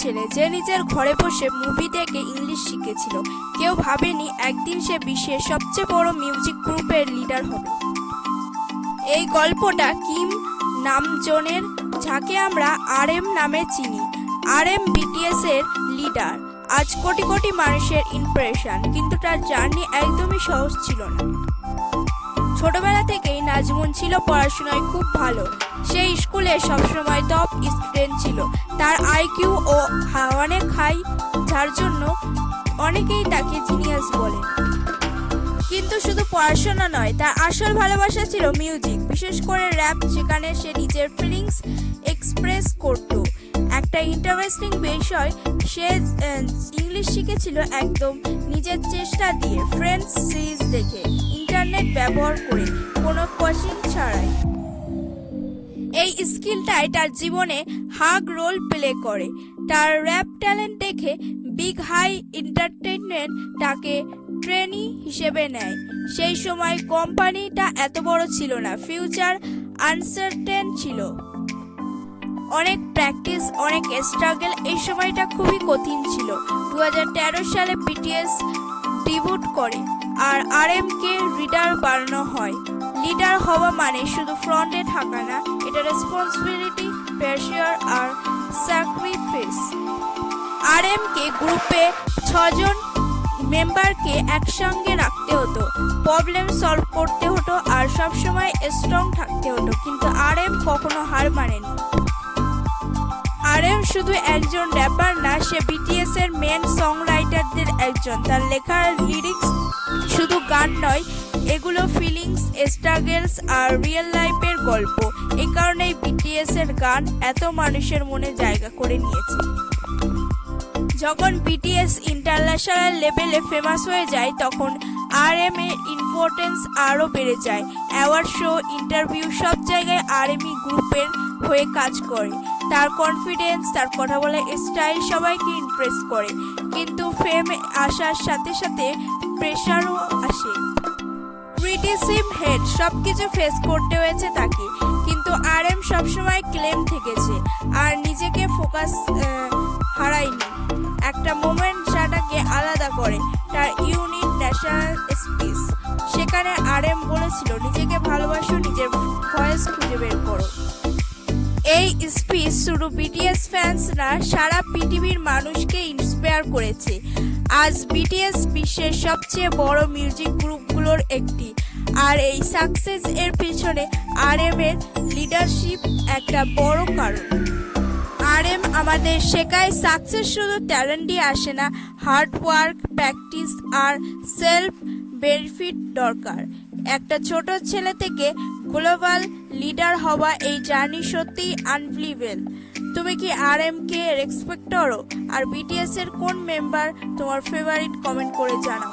ছেলে যে নিজের ঘরে বসে মুভি দেখে ইংলিশ শিখেছিল। কেউ ভাবেনি একদিন সে বিশ্বের সবচেয়ে বড় মিউজিক গ্রুপের লিডার হবে। এই গল্পটা কিম নামজনের, যাকে আমরা RM নামে চিনি। RM BTS এর লিডার, আজ কোটি কোটি মানুষের ইন্সপিরেশন, কিন্তু তার জার্নি একদমই সহজ ছিল না। ছোটবেলা থেকেই নাজমুন ছিল পড়াশোনায় খুব ভালো। সে স্কুলে সবসময় টপ স্টুডেন্ট ছিল। তার IQ ও অনেক হাই, যার জন্য অনেকেই তাকে জিনিয়াস বলে। কিন্তু শুধু পড়াশোনা নয়, তার আসল ভালোবাসা ছিল মিউজিক, বিশেষ করে র্যাপ, যেখানে সে নিজের ফিলিংস এক্সপ্রেস করত। একটা ইন্টারেস্টিং বিষয়, সে ইংলিশ শিখেছিল একদম নিজের চেষ্টা দিয়ে, ফ্রেন্ডস সিরিজ দেখে, ইন্টারনেট ব্যবহার করে, কোনো কোচিং ছাড়াই। এই স্কিলটাই তার জীবনে হাগ রোল প্লে করে। তার র্যাপ ট্যালেন্ট দেখে বিগ হাই এন্টারটেইনমেন্ট তাকে ট্রেনি হিসেবে নেয়। সেই সময় কোম্পানিটা এত বড় ছিল না, ফিউচার আনসার্টেন ছিল, অনেক প্র্যাকটিস, অনেক স্ট্রাগল। এই সময়টা খুবই কঠিন ছিল। 2013 সালে BTS ডিবিউট করে আর RM কে লিডার বানানো হয়। লিডার হওয়া মানে শুধু ফ্রন্টে থাকা না, এটা রেসপন্সিবিলিটি, প্রেশার আর স্যাক্রিফাইস। RM কে গ্রুপে 6 জন মেম্বারকে একসঙ্গে রাখতে হতো, প্রবলেম সলভ করতে হতো আর সবসময় স্ট্রং থাকতে হতো। কিন্তু RM কখনো হার মানেনি। RM শুধু একজন র্যাপার না, সে BTS এর মেন সং রাইটারদের একজন। তার লেখার লিরিক্স শুধু গান নয়, এগুলো ফিলিংস, স্ট্রাগলস আর রিয়েল লাইফের গল্প। এই কারণেই BTS এর গান এত মানুষের মনে জায়গা করে নিয়েছে। যখন BTS ইন্টারন্যাশনাল লেভেলে ফেমাস হয়ে যায়, তখন RM এর ইম্পর্টেন্স আরও বেড়ে যায়। অ্যাওয়ার্ড শো, ইন্টারভিউ, সব জায়গায় RM গ্রুপের হয়ে কাজ করে। তার কনফিডেন্স, তার কথা বলার স্টাইল সবাইকে ইমপ্রেস করে। কিন্তু ফেম আসার সাথে সাথে প্রেশারও আসে। ক্রিটিসিজম, হেড, সবকিছু ফেস করতে হয়েছে তাকে। কিন্তু RM সবসময় ক্লেম থেকেছে আর নিজেকে ফোকাস হারায়নি। একটা মোমেন্ট যাটাকে আলাদা করে, তার ইউনিক ন্যাশনাল স্পিচ। সেখানে RM বলেছিল, নিজেকে ভালোবাসো, নিজের ভয়েস খুঁজে বের করো। এই স্পিচ শুধু BTS ফ্যান্স না, সারা পৃথিবীর মানুষকে ইন্সপায়ার করেছে। আজ BTS বিশ্বের সবচেয়ে বড় মিউজিক গ্রুপগুলোর একটি, আর এই সাকসেস এর পিছনে RM এর লিডারশিপ একটা বড় কারণ। RM আমাদের শেখায় সাকসেস শুধু ট্যালেন্ট দিয়ে আসে না, হার্ড ওয়ার্ক, প্র্যাকটিস আর সেলফ বেনিফিট দরকার। একটা ছোট ছেলে থেকে গ্লোবাল লিডার হওয়া, এই জার্নি সত্যিই আনবিলিভেবল। তুমি কি RM কে রেসপেক্ট করো? আর BTS এর কোন মেম্বার তোমার ফেভারিট? কমেন্ট করে জানাও।